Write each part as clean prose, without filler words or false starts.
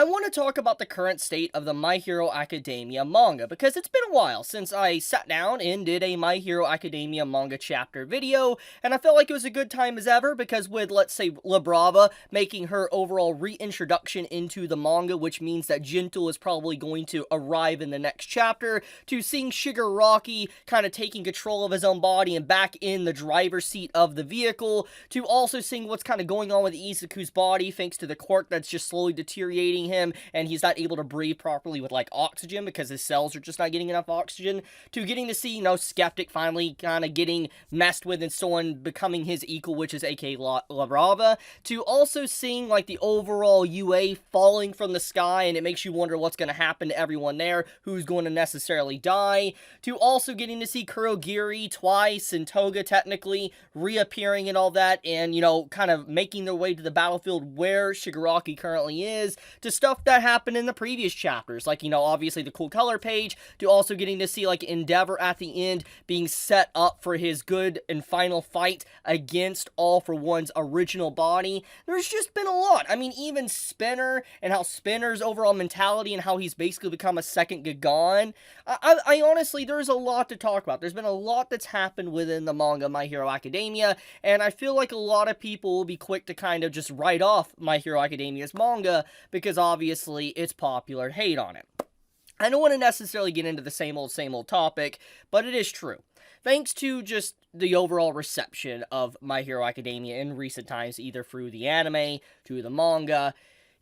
I want to talk about the current state of the My Hero Academia manga, because it's been a while since I sat down and did a My Hero Academia manga chapter video, and I felt like it was a good time as ever, because with, let's say, Labrava making her overall reintroduction into the manga, which means that Gentle is probably going to arrive in the next chapter, to seeing Shigaraki kind of taking control of his own body and back in the driver's seat of the vehicle, to also seeing what's kind of going on with Izuku's body, thanks to the quirk that's just slowly deteriorating him, and he's not able to breathe properly with, like, oxygen because his cells are just not getting enough oxygen, to getting to see, Skeptic finally kind of getting messed with and someone becoming his equal, which is aka Labrava, to also seeing, like, the overall UA falling from the sky, and it makes you wonder what's going to happen to everyone there, who's going to necessarily die, to also getting to see Kurogiri twice, and Toga technically reappearing and all that, and, kind of making their way to the battlefield where Shigaraki currently is, to stuff that happened in the previous chapters, like, obviously the cool color page, to also getting to see, like, Endeavor at the end being set up for his good and final fight against All For One's original body. There's just been a lot. I mean, even Spinner, and how Spinner's overall mentality, and how he's basically become a second Gagon. I honestly, there's a lot to talk about. There's been a lot that's happened within the manga My Hero Academia, and I feel like a lot of people will be quick to kind of just write off My Hero Academia's manga, because obviously it's popular, hate on it. I don't want to necessarily get into the same old topic, but it is true. Thanks to just the overall reception of My Hero Academia in recent times, either through the anime, to the manga,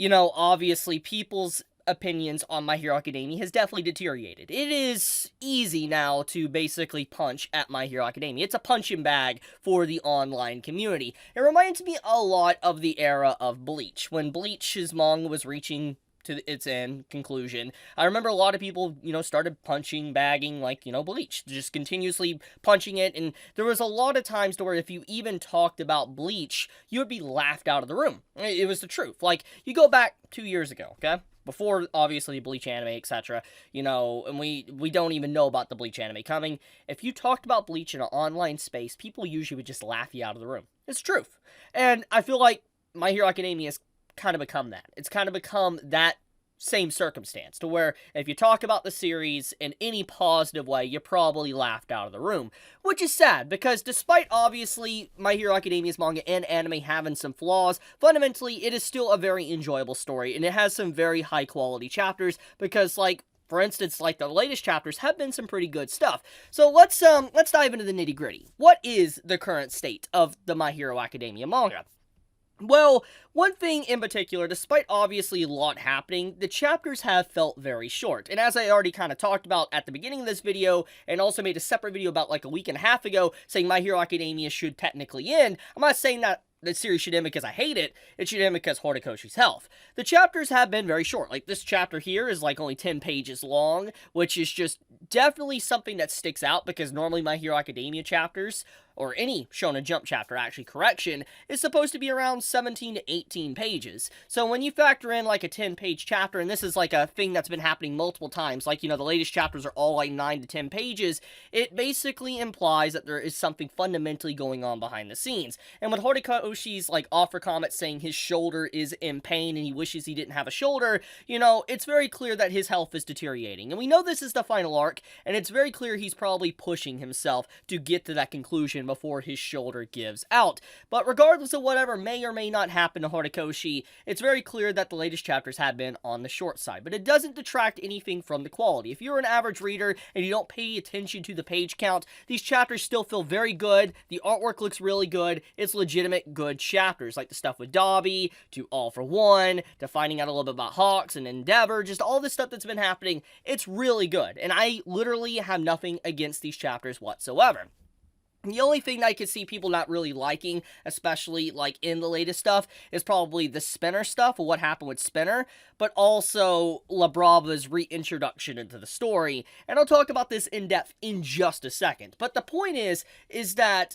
obviously people's opinions on My Hero Academia has definitely deteriorated. It is easy now to basically punch at My Hero Academia. It's a punching bag for the online community. It reminds me a lot of the era of Bleach, when Bleach's manga was reaching to its end conclusion. I remember a lot of people, started punching, bagging, like, Bleach, just continuously punching it, and there was a lot of times to where if you even talked about Bleach, you would be laughed out of the room. It was the truth. Like, you go back 2 years ago, okay? Before, obviously, Bleach anime, etc., and we don't even know about the Bleach anime coming. If you talked about Bleach in an online space, people usually would just laugh you out of the room. It's the truth. And I feel like My Hero Academia has kind of become that. It's kind of become that same circumstance, to where if you talk about the series in any positive way, you're probably laughed out of the room. Which is sad, because despite obviously My Hero Academia's manga and anime having some flaws, fundamentally it is still a very enjoyable story, and it has some very high quality chapters, because, like, for instance, like, the latest chapters have been some pretty good stuff. So let's dive into the nitty gritty. What is the current state of the My Hero Academia manga? Well, one thing in particular, despite obviously a lot happening, the chapters have felt very short. And as I already kind of talked about at the beginning of this video, and also made a separate video about like a week and a half ago, saying My Hero Academia should technically end, I'm not saying that the series should end because I hate it. It should end because Horikoshi's health. The chapters have been very short. Like, this chapter here is like only 10 pages long, which is just definitely something that sticks out, because normally My Hero Academia chapters, or any Shonen Jump chapter, actually, correction, is supposed to be around 17 to 18 pages. So when you factor in like a 10-page chapter, and this is like a thing that's been happening multiple times, like, the latest chapters are all like 9 to 10 pages, it basically implies that there is something fundamentally going on behind the scenes. And with Horikoshi's like offer comment saying his shoulder is in pain and he wishes he didn't have a shoulder, it's very clear that his health is deteriorating. And we know this is the final arc, and it's very clear he's probably pushing himself to get to that conclusion before his shoulder gives out. But regardless of whatever may or may not happen to Horikoshi, it's very clear that the latest chapters have been on the short side. But it doesn't detract anything from the quality. If you're an average reader and you don't pay attention to the page count, these chapters still feel very good. The artwork looks really good. It's legitimate good chapters, like the stuff with Dobby, to All For One, to finding out a little bit about Hawks and Endeavor, just all this stuff that's been happening. It's really good, and I literally have nothing against these chapters whatsoever. The only thing that I could see people not really liking, especially, like, in the latest stuff, is probably the Spinner stuff, or what happened with Spinner, but also Labrava's reintroduction into the story, and I'll talk about this in depth in just a second. But the point is that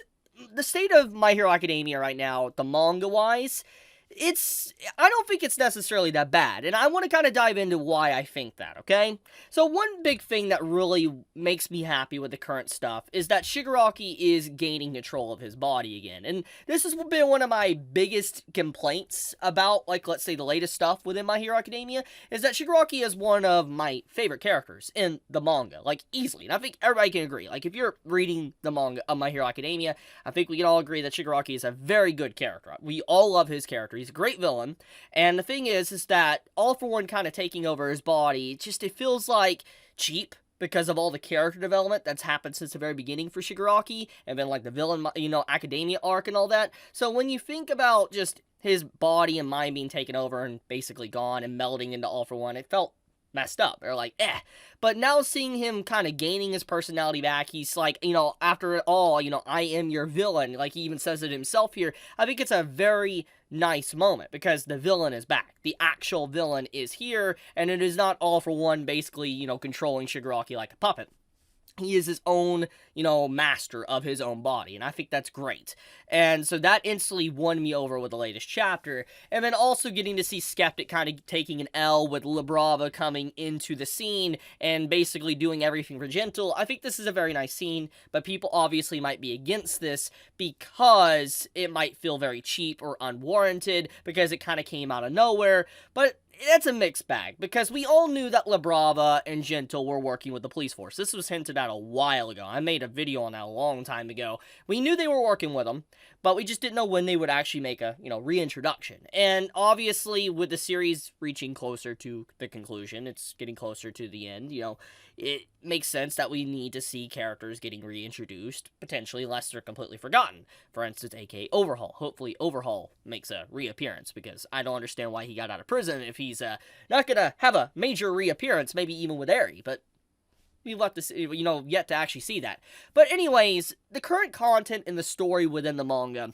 the state of My Hero Academia right now, the manga-wise, I don't think it's necessarily that bad, and I want to kind of dive into why I think that, okay? So one big thing that really makes me happy with the current stuff is that Shigaraki is gaining control of his body again, and this has been one of my biggest complaints about, like, let's say the latest stuff within My Hero Academia, is that Shigaraki is one of my favorite characters in the manga, like, easily, and I think everybody can agree. Like, if you're reading the manga of My Hero Academia, I think we can all agree that Shigaraki is a very good character. We all love his character. He's a great villain, and the thing is that All For One kind of taking over his body, it feels like cheap because of all the character development that's happened since the very beginning for Shigaraki, and then like the villain, Academia arc and all that. So when you think about just his body and mind being taken over and basically gone and melding into All For One, it felt messed up. They're like, eh. But now seeing him kind of gaining his personality back, he's like, after it all, I am your villain. Like, he even says it himself here. I think it's a very nice moment because the villain is back. The actual villain is here, and it is not All For One basically, controlling Shigaraki like a puppet. He is his own, master of his own body, and I think that's great. And so that instantly won me over with the latest chapter, and then also getting to see Skeptic kind of taking an L with Labrava coming into the scene and basically doing everything for Gentle. I think this is a very nice scene, but people obviously might be against this because it might feel very cheap or unwarranted because it kind of came out of nowhere, but it's a mixed bag, because we all knew that Labrava and Gentle were working with the police force. This was hinted at a while ago. I made a video on that a long time ago. We knew they were working with them, but we just didn't know when they would actually make a, reintroduction. And obviously, with the series reaching closer to the conclusion, it's getting closer to the end, it makes sense that we need to see characters getting reintroduced, potentially, unless they're completely forgotten. For instance, aka Overhaul. Hopefully, Overhaul makes a reappearance, because I don't understand why he got out of prison if he's not gonna have a major reappearance, maybe even with Eri, but we've left this, yet to actually see that. But anyways, the current content in the story within the manga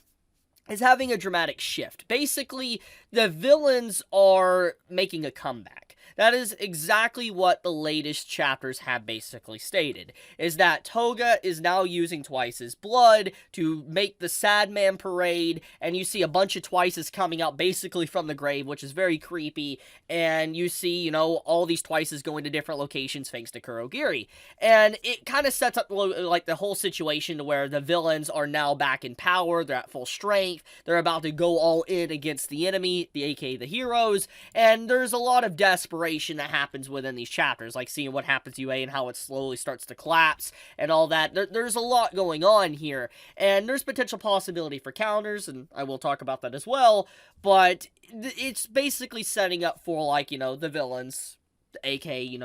is having a dramatic shift. Basically, the villains are making a comeback. That is exactly what the latest chapters have basically stated, is that Toga is now using Twice's blood to make the Sad Man parade, and you see a bunch of Twices coming out basically from the grave, which is very creepy, and you see, all these Twices going to different locations thanks to Kurogiri. And it kind of sets up, like, the whole situation to where the villains are now back in power, they're at full strength, they're about to go all in against the enemy, aka the heroes, and there's a lot of desperation that happens within these chapters, like seeing what happens to UA and how it slowly starts to collapse and all that. There's a lot going on here, and there's potential possibility for counters, and I will talk about that as well, but it's basically setting up for, like, the villains, aka,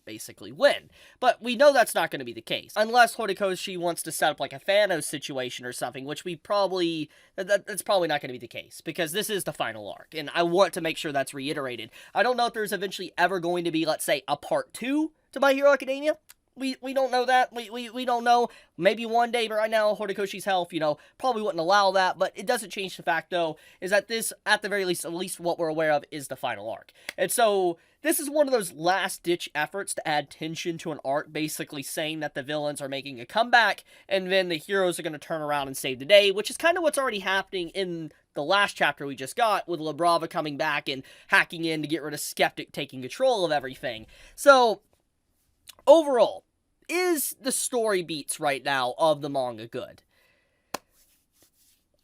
basically win. But we know that's not going to be the case. Unless Horikoshi wants to set up like a Thanos situation or something, which that's probably not going to be the case, because this is the final arc, and I want to make sure that's reiterated. I don't know if there's eventually ever going to be, let's say, a part 2 to My Hero Academia. We don't know that. We don't know. Maybe one day, but right now, Horikoshi's health, probably wouldn't allow that. But it doesn't change the fact, though, is that this, at the very least, at least what we're aware of, is the final arc. And so, this is one of those last-ditch efforts to add tension to an arc, basically saying that the villains are making a comeback, and then the heroes are going to turn around and save the day, which is kind of what's already happening in the last chapter we just got, with Labrava coming back and hacking in to get rid of Skeptic taking control of everything. So, overall, is the story beats right now of the manga good?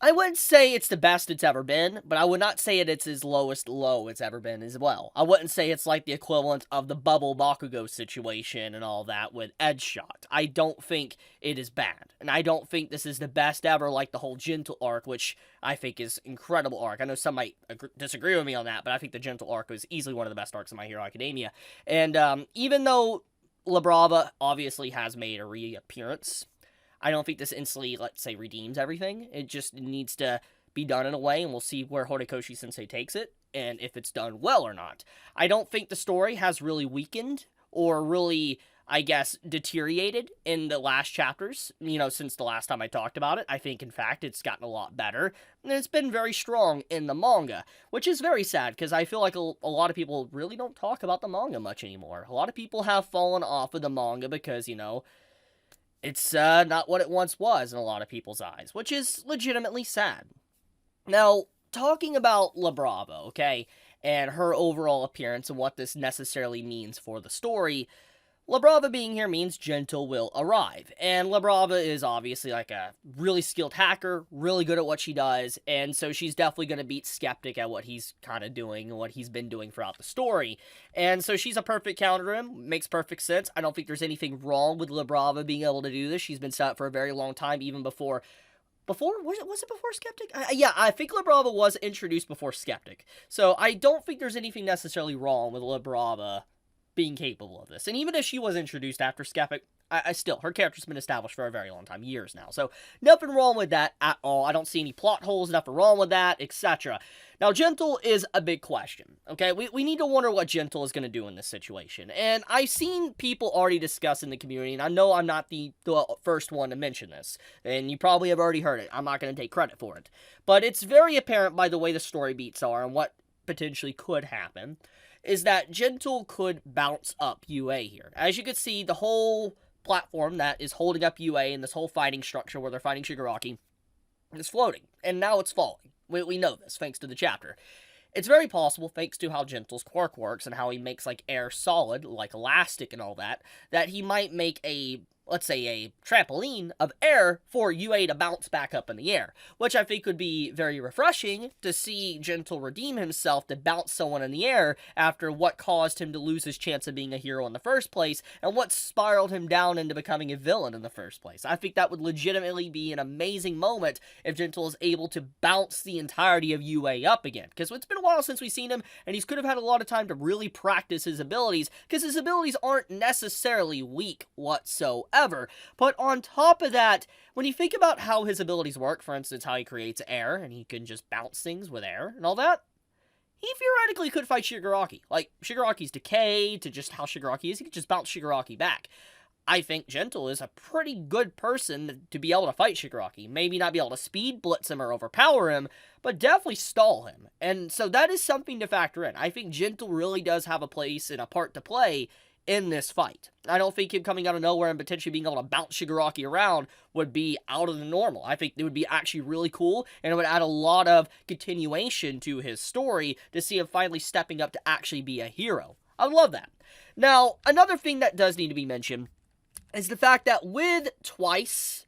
I wouldn't say it's the best it's ever been, but I would not say it's its lowest low it's ever been as well. I wouldn't say it's like the equivalent of the Bubble Bakugo situation and all that with Edgeshot. I don't think it is bad, and I don't think this is the best ever, like the whole Gentle arc, which I think is incredible arc. I know some might disagree with me on that, but I think the Gentle arc was easily one of the best arcs in My Hero Academia. And even though Labrava obviously has made a reappearance, I don't think this instantly, let's say, redeems everything. It just needs to be done in a way, and we'll see where Horikoshi-sensei takes it, and if it's done well or not. I don't think the story has really weakened, or really, I guess, deteriorated in the last chapters, since the last time I talked about it. I think, in fact, it's gotten a lot better, and it's been very strong in the manga, which is very sad, because I feel like a lot of people really don't talk about the manga much anymore. A lot of people have fallen off of the manga because, it's not what it once was in a lot of people's eyes, which is legitimately sad. Now, talking about La Brava, okay, and her overall appearance and what this necessarily means for the story, La Brava being here means Gentle will arrive, and La Brava is obviously like a really skilled hacker, really good at what she does, and so she's definitely going to beat Skeptic at what he's kind of doing and what he's been doing throughout the story, and so she's a perfect counter to him, makes perfect sense. I don't think there's anything wrong with La Brava being able to do this. She's been set up for a very long time, even before was it before Skeptic? Yeah, I think La Brava was introduced before Skeptic. So I don't think there's anything necessarily wrong with La Brava being capable of this. And even if she was introduced after Skeptic, I still, her character's been established for a very long time, years now. So nothing wrong with that at all. I don't see any plot holes, nothing wrong with that, etc. Now, Gentle is a big question, okay? We need to wonder what Gentle is going to do in this situation. And I've seen people already discuss in the community, and I know I'm not the first one to mention this, and you probably have already heard it. I'm not going to take credit for it. But it's very apparent by the way the story beats are and what potentially could happen, is that Gentle could bounce up UA here. As you can see, the whole platform that is holding up UA and this whole fighting structure where they're fighting Shigaraki is floating, and now it's falling. We know this, thanks to the chapter. It's very possible, thanks to how Gentle's quirk works and how he makes, like, air solid, like elastic and all that, that he might make a, let's say, a trampoline of air for UA to bounce back up in the air, which I think would be very refreshing to see Gentle redeem himself to bounce someone in the air after what caused him to lose his chance of being a hero in the first place and what spiraled him down into becoming a villain in the first place. I think that would legitimately be an amazing moment if Gentle is able to bounce the entirety of UA up again, because it's been a while since we've seen him, and he could have had a lot of time to really practice his abilities, because his abilities aren't necessarily weak whatsoever. But on top of that, when you think about how his abilities work, for instance, how he creates air, and he can just bounce things with air and all that, he theoretically could fight Shigaraki. Like, Shigaraki's decay to just how Shigaraki is, he could just bounce Shigaraki back. I think Gentle is a pretty good person to be able to fight Shigaraki. Maybe not be able to speed blitz him or overpower him, but definitely stall him. And so that is something to factor in. I think Gentle really does have a place and a part to play in this fight. I don't think him coming out of nowhere and potentially being able to bounce Shigaraki around would be out of the normal. I think it would be actually really cool, and it would add a lot of continuation to his story to see him finally stepping up to actually be a hero. I would love that. Now, another thing that does need to be mentioned is the fact that with Twice,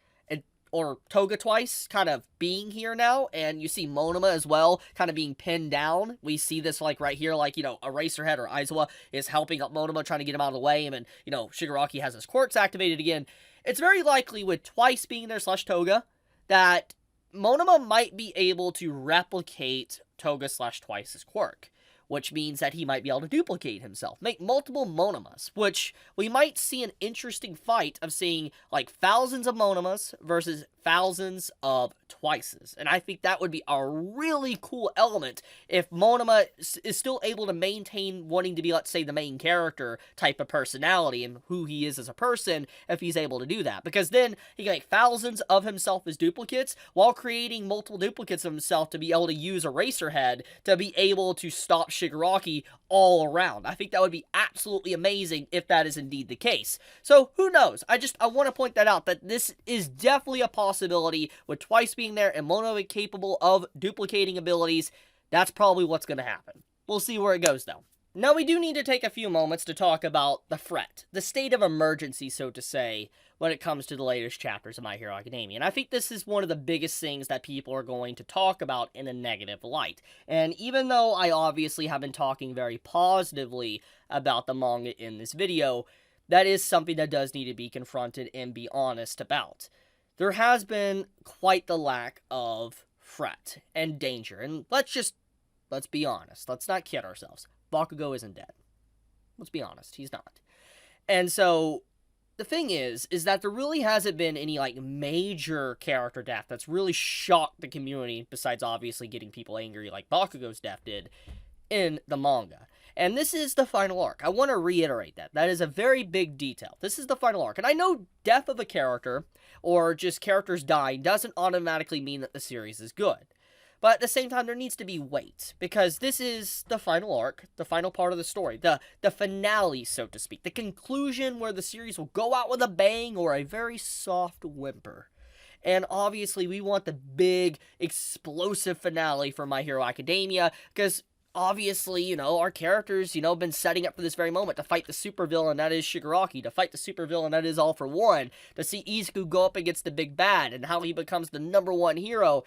or Toga Twice, kind of being here now, and you see Monoma as well, kind of being pinned down. We see this, like, right here, like, you know, Eraserhead or Aizawa is helping up Monoma, trying to get him out of the way, and, you know, Shigaraki has his quirks activated again. It's very likely, with Twice being there, slash Toga, that Monoma might be able to replicate Toga slash Twice's quirk, which means that he might be able to duplicate himself, make multiple Monomas, which we might see an interesting fight of seeing, like, thousands of Monomas versus thousands of Twices. And I think that would be a really cool element if Monoma is still able to maintain wanting to be, let's say, the main character type of personality and who he is as a person, if he's able to do that. Because then he can make thousands of himself as duplicates while creating multiple duplicates of himself to be able to use Eraserhead to be able to stop Shigaraki all around. I think that would be absolutely amazing if that is indeed the case. So, who knows? I want to point that out, that this is definitely a possibility with Twice being there and Mono capable of duplicating abilities. That's probably what's going to happen. We'll see where it goes, though. Now, we do need to take a few moments to talk about the threat, the state of emergency, so to say, when it comes to the latest chapters of My Hero Academia. And I think this is one of the biggest things that people are going to talk about in a negative light. And even though I obviously have been talking very positively about the manga in this video, that is something that does need to be confronted and be honest about. There has been quite the lack of threat and danger. And let's be honest. Let's not kid ourselves. Bakugo isn't dead. Let's be honest, he's not. And so, the thing is that there really hasn't been any, like, major character death that's really shocked the community, besides obviously getting people angry like Bakugo's death did, in the manga. And this is the final arc. I want to reiterate that. That is a very big detail. This is the final arc. And I know death of a character, or just characters dying, doesn't automatically mean that the series is good. But at the same time, there needs to be weight, because this is the final arc, the final part of the story, the finale, so to speak, the conclusion where the series will go out with a bang or a very soft whimper. And obviously, we want the big, explosive finale for My Hero Academia, because obviously, our characters, been setting up for this very moment to fight the supervillain that is Shigaraki, to fight the supervillain that is All For One, to see Izuku go up against the big bad, and how he becomes the #1 hero.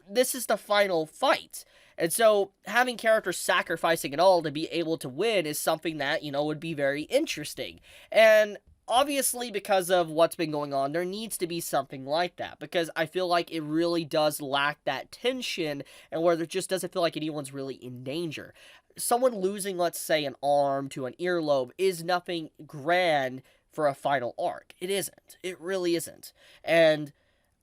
This is the final fight. And so, having characters sacrificing it all to be able to win is something that, would be very interesting. And obviously, because of what's been going on, there needs to be something like that, because I feel like it really does lack that tension, and where there just doesn't feel like anyone's really in danger. Someone losing, let's say, an arm to an earlobe is nothing grand for a final arc. It isn't. It really isn't. And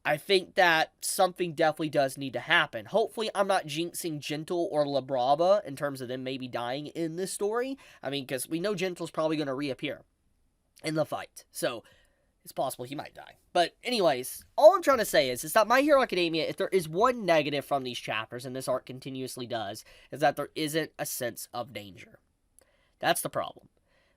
I think that something definitely does need to happen. Hopefully, I'm not jinxing Gentle or La Brava in terms of them maybe dying in this story. I mean, because we know Gentle's probably going to reappear in the fight. So, it's possible he might die. But anyways, all I'm trying to say is that My Hero Academia, if there is one negative from these chapters, and this arc continuously does, is that there isn't a sense of danger. That's the problem.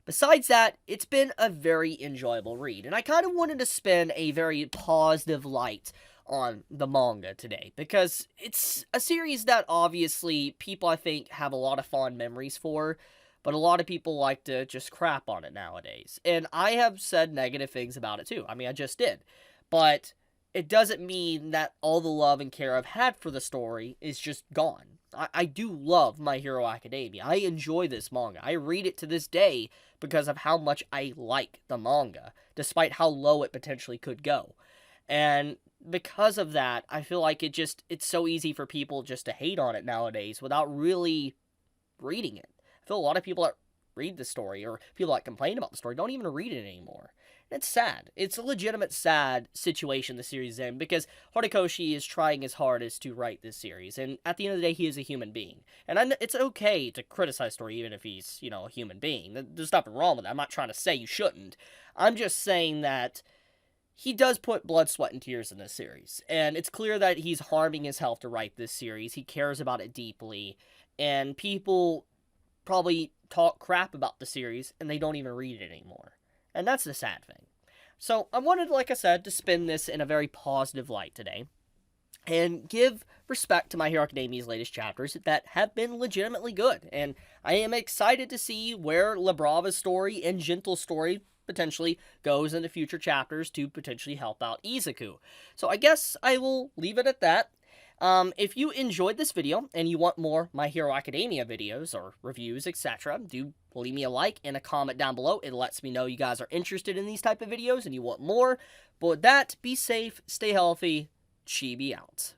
Besides that, it's been a very enjoyable read, and I kind of wanted to spin a very positive light on the manga today, because it's a series that obviously people, I think, have a lot of fond memories for, but a lot of people like to just crap on it nowadays. And I have said negative things about it too. I mean, I just did. But it doesn't mean that all the love and care I've had for the story is just gone. I do love My Hero Academia. I enjoy this manga. I read it to this day because of how much I like the manga, despite how low it potentially could go. And because of that, I feel like it's so easy for people just to hate on it nowadays without really reading it. I feel a lot of people that read the story, or people that complain about the story, don't even read it anymore. And it's sad. It's a legitimate sad situation the series is in, because Horikoshi is trying his hardest to write this series, and at the end of the day, he is a human being. And it's okay to criticize story even if he's, a human being. There's nothing wrong with that. I'm not trying to say you shouldn't. I'm just saying that he does put blood, sweat, and tears in this series. And it's clear that he's harming his health to write this series. He cares about it deeply. And people probably talk crap about the series, and they don't even read it anymore. And that's the sad thing. So, I wanted, like I said, to spin this in a very positive light today, and give respect to My Hero Academia's latest chapters that have been legitimately good. And I am excited to see where La Brava's story and Gentle's story potentially goes in the future chapters to potentially help out Izuku. So I guess I will leave it at that. If you enjoyed this video and you want more My Hero Academia videos or reviews, etc., do leave me a like and a comment down below. It lets me know you guys are interested in these type of videos and you want more. But with that, be safe, stay healthy, Chibi out.